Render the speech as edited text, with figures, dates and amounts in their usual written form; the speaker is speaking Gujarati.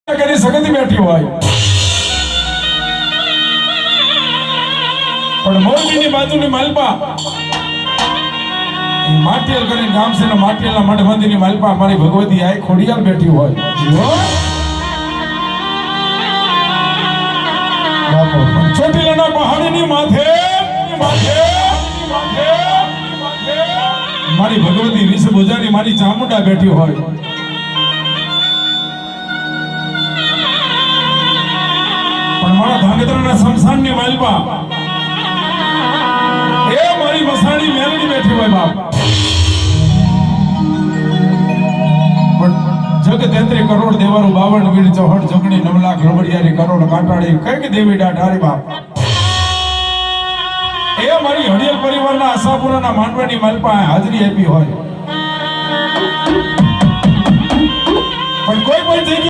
કરી સગતી બેઠી હોય પણ મોરબીની બાજુની માલપા માટીયલ કરીને ગામ છે ને માટીયલના મઠ મંદિરની માલપા મારી ભગવતી આઈ ખોડિયાર બેઠી હોય ચોટીલાના પહાડીની માથે મારી ભગવતી વિષ ભુજાની મારી ચામુંડા બેઠી હોય મારા ધાંગધ્રાના શમશાનની માલપા એ મારી મસાણી મેલડી બેઠી હોય બાપ પણ જગ 33 કરોડ દેવારું 52 વીર ચૌહડ જોગણી 9 લાખ રબડિયારી કરોડ કાંટાળી કઈક દેવી ડાઢારી બાપ એ મારી હડિયલ પરિવારના આશાપુરાના માંડવાની માલપા હાજરી આપી હોય પણ કોઈ પણ જગ્યાએ